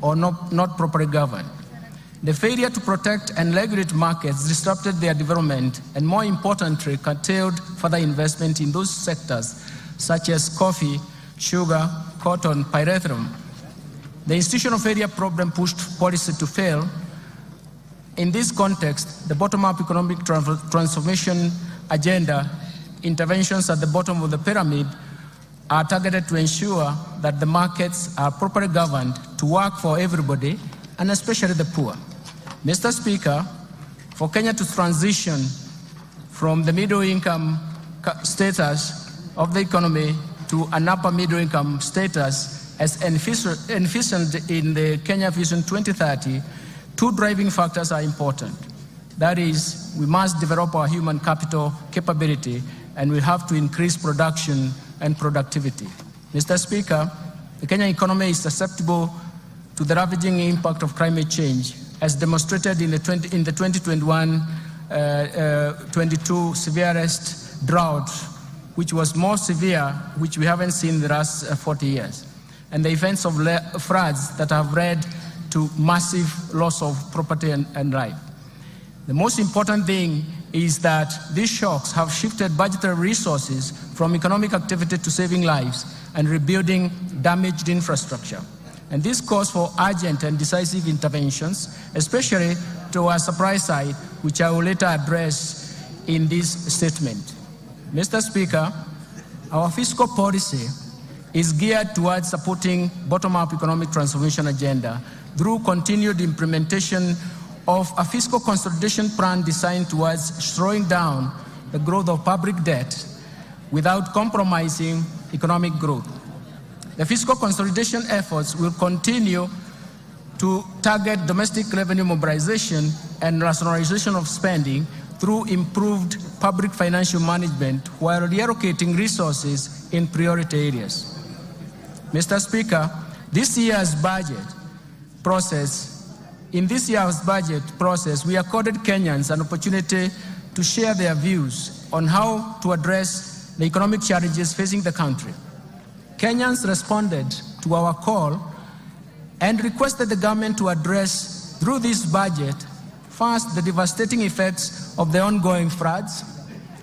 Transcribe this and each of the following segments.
or not properly governed. The failure to protect and regulate markets disrupted their development and, more importantly, curtailed further investment in those sectors such as coffee, sugar, cotton, pyrethrum. The institutional failure problem pushed policy to fail. In this context, the bottom-up economic transformation agenda interventions at the bottom of the pyramid are targeted to ensure that the markets are properly governed to work for everybody, and especially the poor. Mr. Speaker, for Kenya to transition from the middle-income status of the economy to an upper middle-income status as envisioned in the Kenya Vision 2030, two driving factors are important. That is, we must develop our human capital capability, and we have to increase production and productivity. Mr. Speaker, the Kenyan economy is susceptible to the ravaging impact of climate change, as demonstrated in the 2021-22 severest drought, which was more severe, which we haven't seen in the last 40 years, and the events of floods that have led to massive loss of property and life. The most important thing is that these shocks have shifted budgetary resources from economic activity to saving lives and rebuilding damaged infrastructure. And this calls for urgent and decisive interventions, especially to our supply side, which I will later address in this statement. Mr. Speaker, our fiscal policy is geared towards supporting bottom-up economic transformation agenda through continued implementation of a fiscal consolidation plan designed towards slowing down the growth of public debt without compromising economic growth. The fiscal consolidation efforts will continue to target domestic revenue mobilization and rationalization of spending through improved public financial management while reallocating resources in priority areas. Mr. Speaker, in this year's budget process, we accorded Kenyans an opportunity to share their views on how to address the economic challenges facing the country. Kenyans responded to our call and requested the government to address, through this budget, first, the devastating effects of the ongoing floods;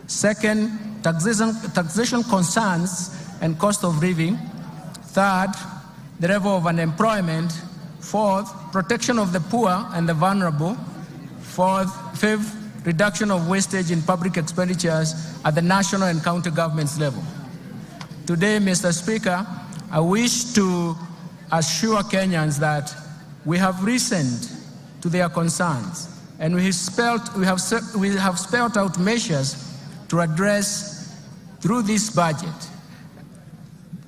second, taxation concerns and cost of living; third, the level of unemployment; fourth, protection of the poor and the vulnerable; fifth, reduction of wastage in public expenditures at the national and county governments level. Today, Mr. Speaker, I wish to assure Kenyans that we have listened to their concerns, and we have spelled out measures to address through this budget.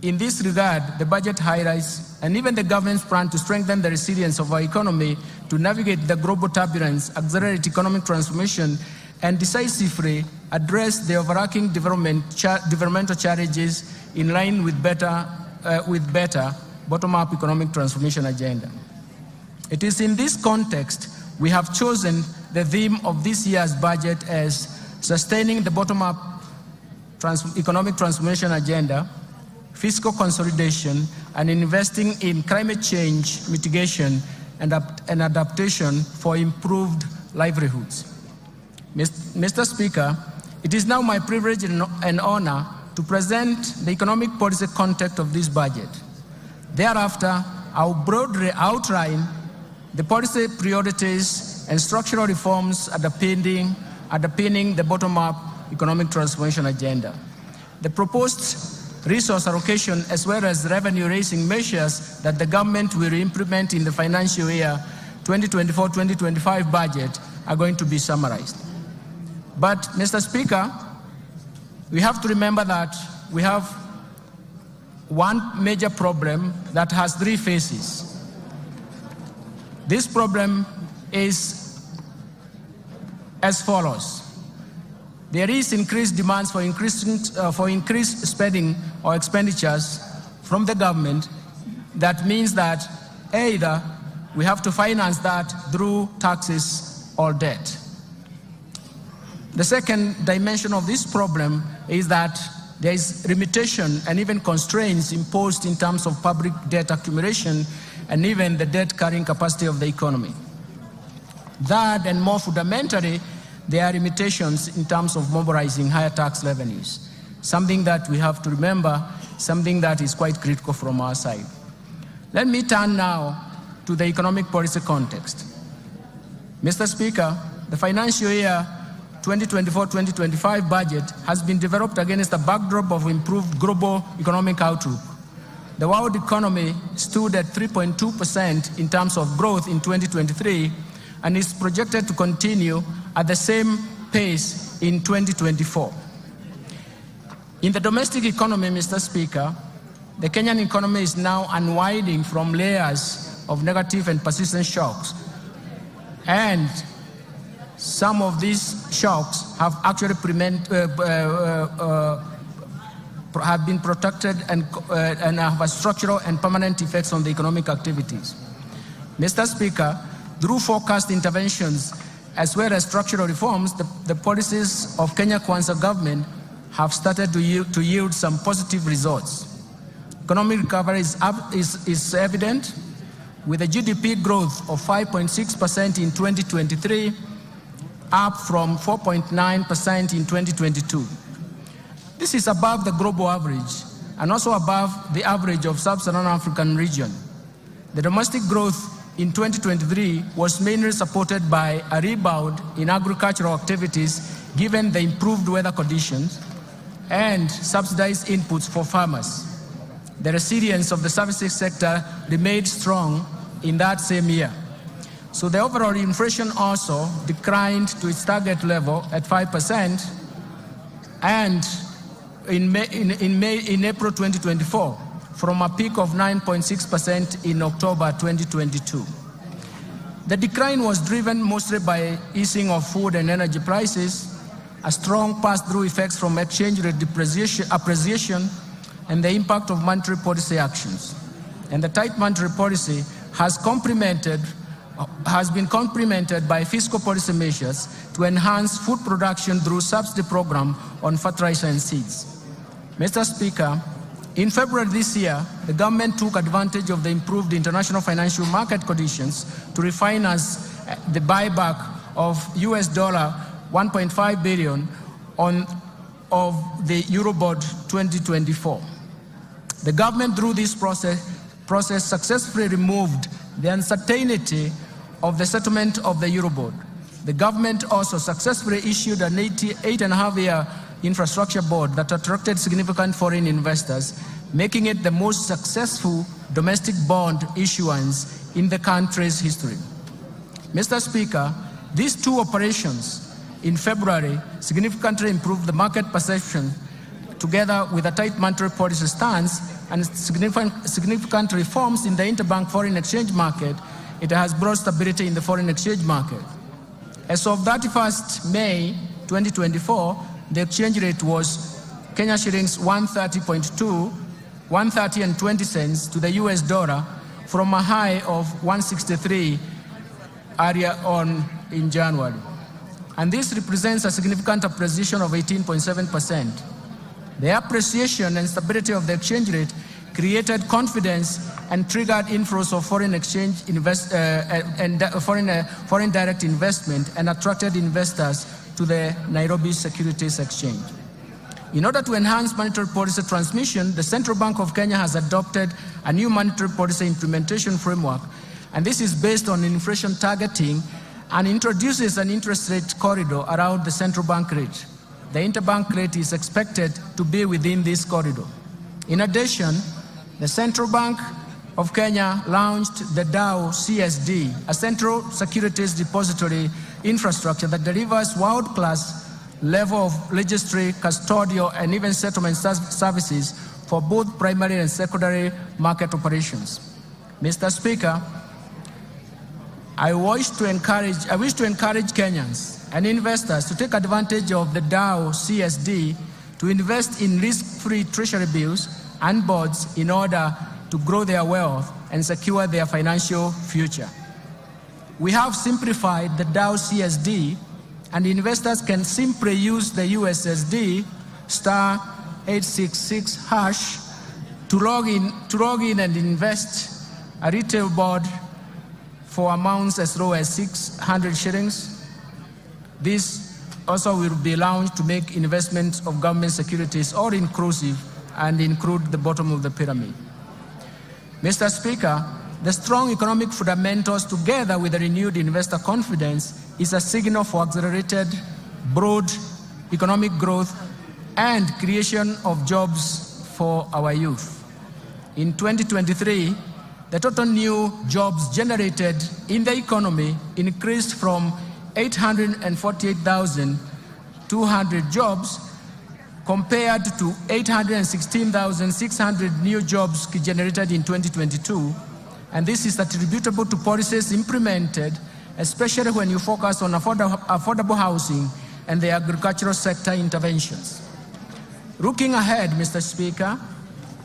In this regard, the budget highlights, and even the government's plan to strengthen the resilience of our economy to navigate the global turbulence, accelerate economic transformation, and decisively address the overarching developmental challenges in line with better bottom-up economic transformation agenda. It is in this context we have chosen the theme of this year's budget as sustaining the bottom-up economic transformation agenda, fiscal consolidation, and investing in climate change mitigation and adaptation for improved livelihoods. Mr. Speaker, it is now my privilege and honor to present the economic policy context of this budget. Thereafter, I will broadly outline the policy priorities and structural reforms underpinning the bottom-up economic transformation agenda. The proposed resource allocation as well as revenue-raising measures that the government will implement in the financial year 2024-2025 budget are going to be summarized. But, Mr. Speaker, we have to remember that we have one major problem that has three phases. This problem is as follows. There is increased demands for increased spending or expenditures from the government. That means that either we have to finance that through taxes or debt. The second dimension of this problem is that there is limitation and even constraints imposed in terms of public debt accumulation and even the debt-carrying capacity of the economy. That, and more fundamentally, there are limitations in terms of mobilizing higher tax revenues, something that we have to remember, something that is quite critical from our side. Let me turn now to the economic policy context. Mr. Speaker, the financial year 2024-2025 budget has been developed against a backdrop of improved global economic outlook. The world economy stood at 3.2% in terms of growth in 2023 and is projected to continue at the same pace in 2024. In the domestic economy, Mr. Speaker, the Kenyan economy is now unwinding from layers of negative and persistent shocks. And some of these shocks have actually have been protected and have a structural and permanent effects on the economic activities. Mr. Speaker, through forecast interventions as well as structural reforms, the policies of Kenya Kwanza government have started to yield some positive results. Economic recovery is evident, with a GDP growth of 5.6% in 2023, up from 4.9% in 2022. This is above the global average and also above the average of sub-Saharan African region. The domestic growth in 2023 was mainly supported by a rebound in agricultural activities given the improved weather conditions and subsidized inputs for farmers. The resilience of the services sector remained strong in that same year. So the overall inflation also declined to its target level at 5%, and in April 2024, from a peak of 9.6% in October 2022. The decline was driven mostly by easing of food and energy prices, a strong pass-through effects from exchange rate appreciation, and the impact of monetary policy actions. And the tight monetary policy has been complemented by fiscal policy measures to enhance food production through subsidy program on fertilizer and seeds. Mr. Speaker, in February this year, the government took advantage of the improved international financial market conditions to refinance the buyback of US $1.5 billion of the Eurobond 2024. The government, through this process successfully removed the uncertainty of the settlement of the Eurobond. The government also successfully issued an 8.5-year infrastructure bond that attracted significant foreign investors, making it the most successful domestic bond issuance in the country's history. Mr. Speaker, these two operations in February significantly improved the market perception, together with a tight monetary policy stance and significant reforms in the interbank foreign exchange market. It has brought stability in the foreign exchange market. As of 31st May 2024, the exchange rate was Kenya shillings 130.20 to the US dollar, from a high of 163 earlier on in January. And this represents a significant appreciation of 18.7%. The appreciation and stability of the exchange rate created confidence and triggered inflows of foreign exchange foreign direct investment, and attracted investors to the Nairobi Securities Exchange. In order to enhance monetary policy transmission, the Central Bank of Kenya has adopted a new monetary policy implementation framework, and this is based on inflation targeting and introduces an interest rate corridor around the central bank rate. The interbank rate is expected to be within this corridor. In addition, the Central Bank of Kenya launched the DAO CSD, a central securities depository infrastructure that delivers world-class level of registry, custodial, and even settlement services for both primary and secondary market operations. Mr. Speaker, I wish to encourage Kenyans and investors to take advantage of the DAO CSD to invest in risk-free treasury bills and bonds in order to grow their wealth and secure their financial future. We have simplified the DAO CSD, and investors can simply use the USSD *866# to log in and invest a retail board for amounts as low as 600 shillings. This also will be launched to make investments of government securities all inclusive and include the bottom of the pyramid. Mr. Speaker, the strong economic fundamentals together with the renewed investor confidence is a signal for accelerated, broad economic growth and creation of jobs for our youth. In 2023, the total new jobs generated in the economy increased from 848,200 jobs compared to 816,600 new jobs generated in 2022. And this is attributable to policies implemented, especially when you focus on affordable housing and the agricultural sector interventions. Looking ahead, Mr. Speaker,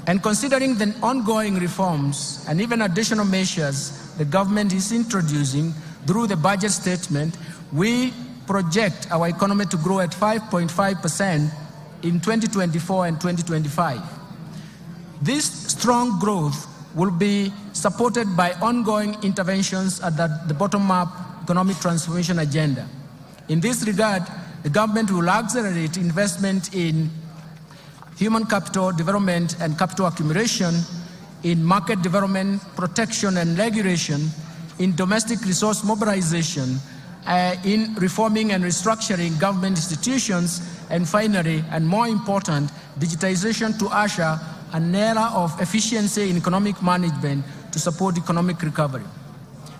and considering the ongoing reforms and even additional measures the government is introducing through the budget statement, we project our economy to grow at 5.5% in 2024 and 2025. This strong growth will be supported by ongoing interventions at the bottom-up economic transformation agenda. In this regard, the government will accelerate investment in human capital development and capital accumulation, in market development, protection and regulation, in domestic resource mobilization, in reforming and restructuring government institutions, and finally, and more important, digitization to usher an era of efficiency in economic management to support economic recovery.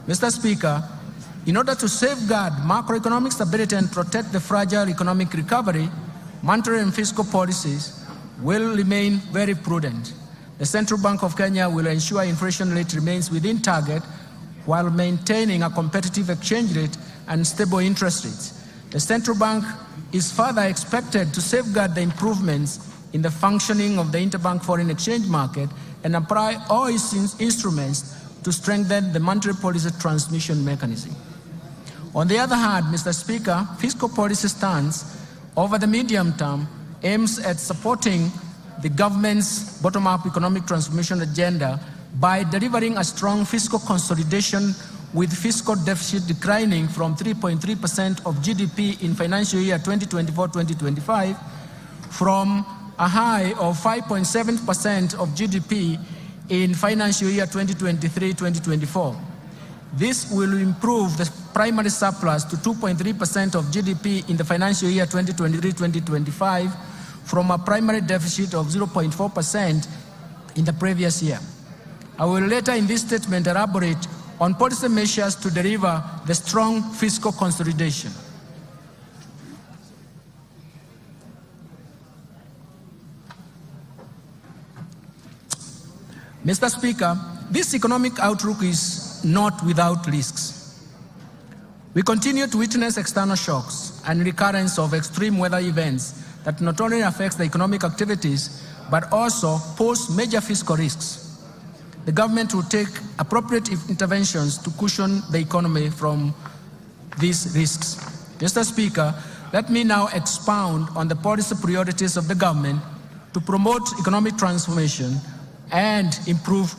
Mr. Speaker, in order to safeguard macroeconomic stability and protect the fragile economic recovery, monetary and fiscal policies will remain very prudent. The Central Bank of Kenya will ensure inflation rate remains within target while maintaining a competitive exchange rate and stable interest rates. The Central Bank is further expected to safeguard the improvements in the functioning of the interbank foreign exchange market and apply all its instruments to strengthen the monetary policy transmission mechanism. On the other hand, Mr. Speaker, fiscal policy stance over the medium term aims at supporting the government's bottom-up economic transformation agenda by delivering a strong fiscal consolidation with fiscal deficit declining from 3.3% of GDP in financial year 2024-2025 from a high of 5.7% of GDP in financial year 2023-2024. This will improve the primary surplus to 2.3% of GDP in the financial year 2023-2025 from a primary deficit of 0.4% in the previous year. I will later in this statement elaborate on policy measures to deliver the strong fiscal consolidation. Mr. Speaker, this economic outlook is not without risks. We continue to witness external shocks and recurrence of extreme weather events that not only affects the economic activities, but also pose major fiscal risks. The government will take appropriate interventions to cushion the economy from these risks. Mr. Speaker, let me now expound on the policy priorities of the government to promote economic transformation and improve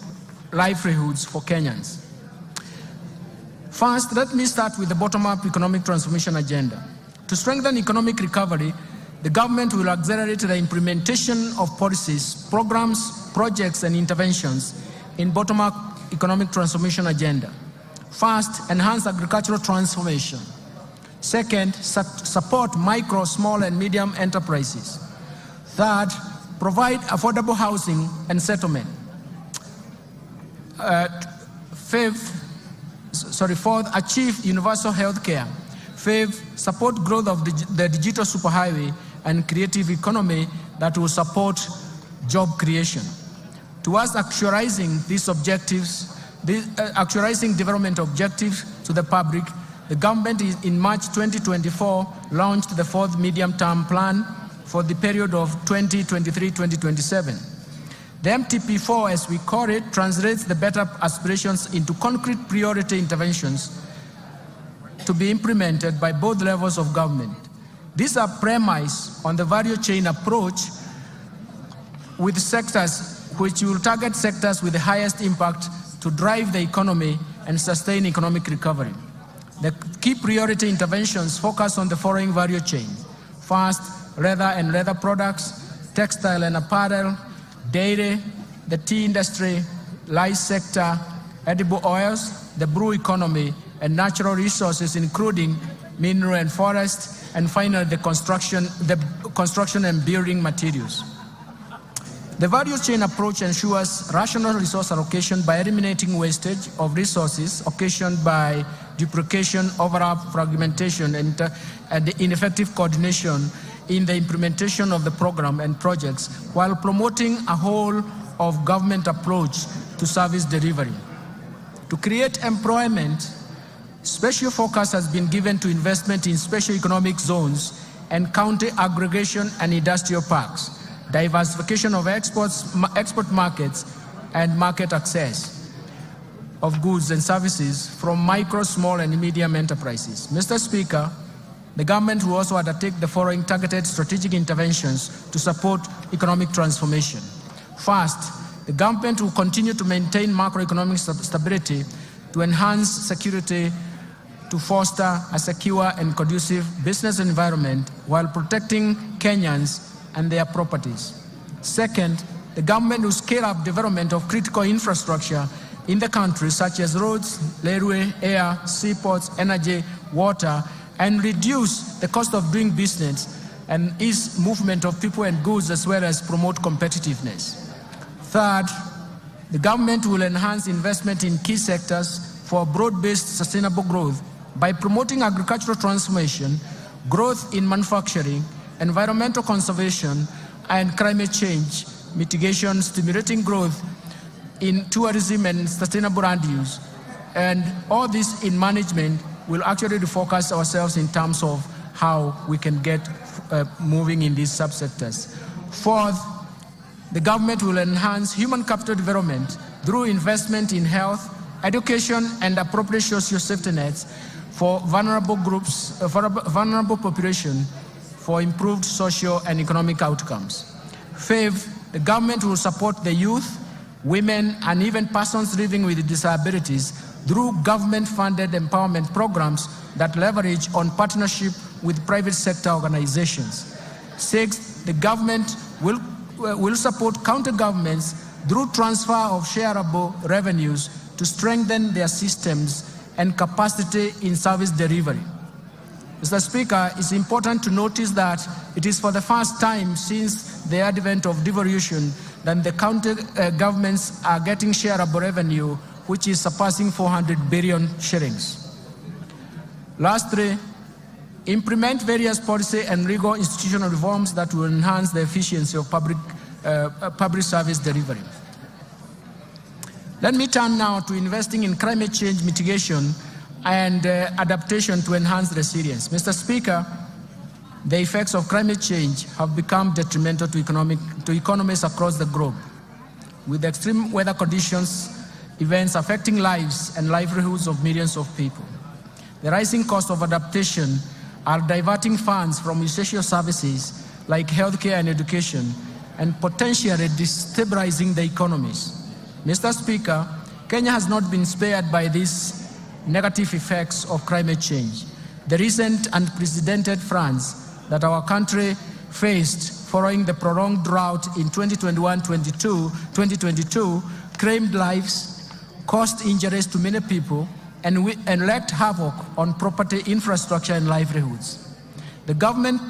livelihoods for Kenyans. First, let me start with the bottom-up economic transformation agenda. To strengthen economic recovery, the government will accelerate the implementation of policies, programs, projects, and interventions in bottom-up economic transformation agenda. First, enhance agricultural transformation. Second, support micro, small, and medium enterprises. Third, provide affordable housing and settlement. Fourth, achieve universal health care. Fifth, support growth of the digital superhighway and creative economy that will support job creation. Towards actualizing these objectives, actualizing development objectives to the public, the government in March 2024 launched the fourth medium-term plan for the period of 2023-2027. The MTP4, as we call it, translates the better aspirations into concrete priority interventions to be implemented by both levels of government. These are premised on the value chain approach with sectors which will target sectors with the highest impact to drive the economy and sustain economic recovery. The key priority interventions focus on the following value chain. First, leather and leather products, textile and apparel, dairy, the tea industry, lice sector, edible oils, the brew economy, and natural resources including mineral and forest, and finally the construction and building materials. The value chain approach ensures rational resource allocation by eliminating wastage of resources occasioned by duplication, overlap, fragmentation, and ineffective coordination in the implementation of the program and projects, while promoting a whole of government approach to service delivery. To create employment, special focus has been given to investment in special economic zones and county aggregation and industrial parks, diversification of export markets, and market access of goods and services from micro, small, and medium enterprises. Mr. Speaker, the government will also undertake the following targeted strategic interventions to support economic transformation. First, the government will continue to maintain macroeconomic stability to enhance security, to foster a secure and conducive business environment while protecting Kenyans and their properties. Second, the government will scale up development of critical infrastructure in the country, such as roads, railway, air, seaports, energy, water, and reduce the cost of doing business and ease movement of people and goods, as well as promote competitiveness. Third, the government will enhance investment in key sectors for broad-based sustainable growth by promoting agricultural transformation, growth in manufacturing, environmental conservation, and climate change mitigation, stimulating growth in tourism and sustainable land use. And all this in management will actually focus ourselves in terms of how we can get moving in these subsectors. Fourth, the government will enhance human capital development through investment in health, education, and appropriate social safety nets for vulnerable groups, vulnerable population, for improved social and economic outcomes. Fifth, the government will support the youth, women, and even persons living with disabilities through government-funded empowerment programs that leverage on partnership with private sector organizations. Sixth, the government will support county governments through transfer of shareable revenues to strengthen their systems and capacity in service delivery. Mr. Speaker, it's important to notice that it is for the first time since the advent of devolution that the county governments are getting shareable revenue, which is surpassing 400 billion shillings. Lastly, implement various policy and legal institutional reforms that will enhance the efficiency of public service delivery. Let me turn now to investing in climate change mitigation and adaptation to enhance resilience. Mr. Speaker, the effects of climate change have become detrimental to economies across the globe, with extreme weather conditions, events affecting lives and livelihoods of millions of people. The rising cost of adaptation are diverting funds from essential services like healthcare and education, and potentially destabilizing the economies. Mr. Speaker, Kenya has not been spared by these negative effects of climate change. The recent unprecedented floods that our country faced following the prolonged drought in 2021-2022 claimed lives, caused injuries to many people, and wreaked havoc on property, infrastructure, and livelihoods. The government